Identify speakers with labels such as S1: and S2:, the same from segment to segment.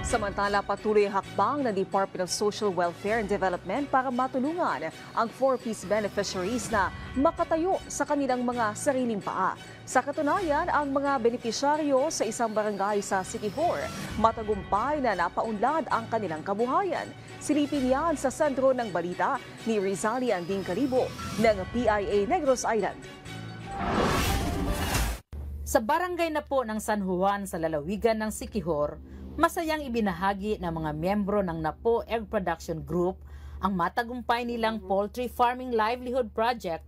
S1: Samantala, patuloy ang hakbang ng Department of Social Welfare and Development para matulungan ang 4-piece beneficiaries na makatayo sa kanilang mga sariling paa. Sa katunayan, ang mga benepisyaryo sa isang barangay sa Siquijor, matagumpay na napaunlad ang kanilang kabuhayan. Silipin yan sa sentro ng balita ni Rizali Anding Calibo ng PIA Negros Island.
S2: Sa barangay na po ng San Juan sa lalawigan ng Siquijor, masayang ibinahagi ng mga miyembro ng Napo Egg Production Group ang matagumpay nilang poultry farming livelihood project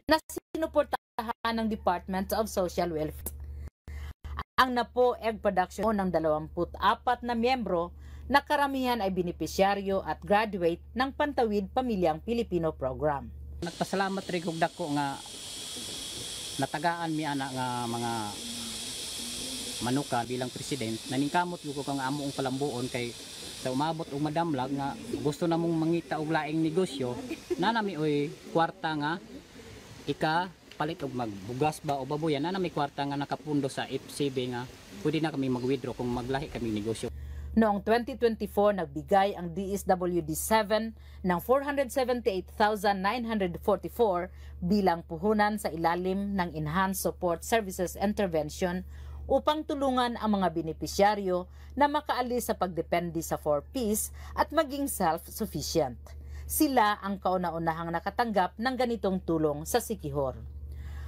S2: na sinuportahan ng Department of Social Welfare. Ang Napo Egg Production ng 24 na miyembro na karamihan ay benepisyaryo at graduate ng Pantawid Pamilyang Pilipino Program.
S3: Nagpasalamat rin kong dako nga natagaan mi ana nga mga manuka bilang president. Naningkamot ko kang amoong palambuon kay sa umabot og madamlag nga gusto namong mangita og laing negosyo nanami oy kwarta nga ika palit og magbugas ba o baboyan nanami kwarta nga nakapundo sa FCB nga pwede na kami mag-withdraw kung maglahi kami negosyo.
S2: Noong 2024, nagbigay ang DSWD-7 ng 478,944 bilang puhunan sa ilalim ng Enhanced Support Services Intervention upang tulungan ang mga benepisyaryo na makaalis sa pagdepende sa 4Ps at maging self-sufficient. Sila ang kauna-unahang nakatanggap ng ganitong tulong sa Siquijor.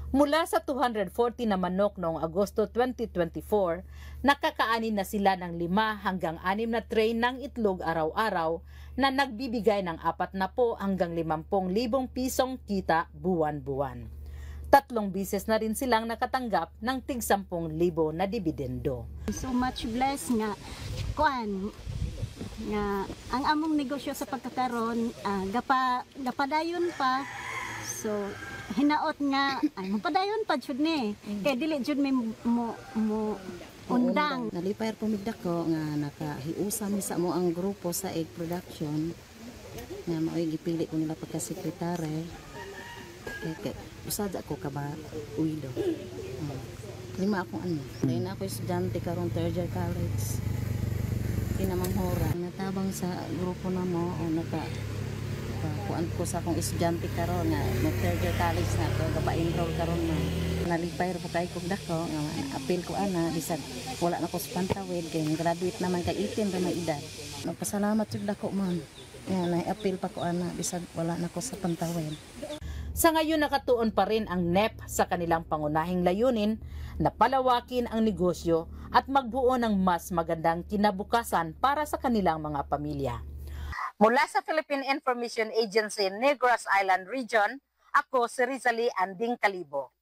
S2: Mula sa 240 na manok noong Agosto 2024, nakakaanin na sila ng 5 hanggang 6 na tray ng itlog araw-araw na nagbibigay ng 40 hanggang 50,000 pisong kita buwan-buwan. 3 bisis na rin silang nakatanggap ng tig 10,000 na dividendo.
S4: So much blessed nga kuan nga ang among negosyo sa pagkakaroon gapadayon pa. So hinaot nga ay mapadayon pa jud ni kay dili jud may mo undang.
S5: Nalipayar pumigdak ko nga nakahiusa mi sa mo ang grupo sa egg production nga maoy gipili ko nila pagka-sekretary. Kay usad ako ka ba uwido. 5 akong ano. Dahil na ako estudyante karon third year college. Kinamanghora natabang sa grupo na mo o kuan ko sa akong estudyante karon nga mag-third year college na ko gaba-enroll karon na nalipay ra kay kog dako nga apil ko ana bisag wala na ko sa Pantawid kay graduate naman kay 18 ra may edad. Magpasalamat jud dako man nga na-apil pa ko ana bisag wala na ko sa Pantawid.
S2: Sa ngayon nakatuon pa rin ang NEP sa kanilang pangunahing layunin na palawakin ang negosyo at magbuo ng mas magandang kinabukasan para sa kanilang mga pamilya. Mula sa Philippine Information Agency, Negros Island Region, ako si Rizali Anding Calibo.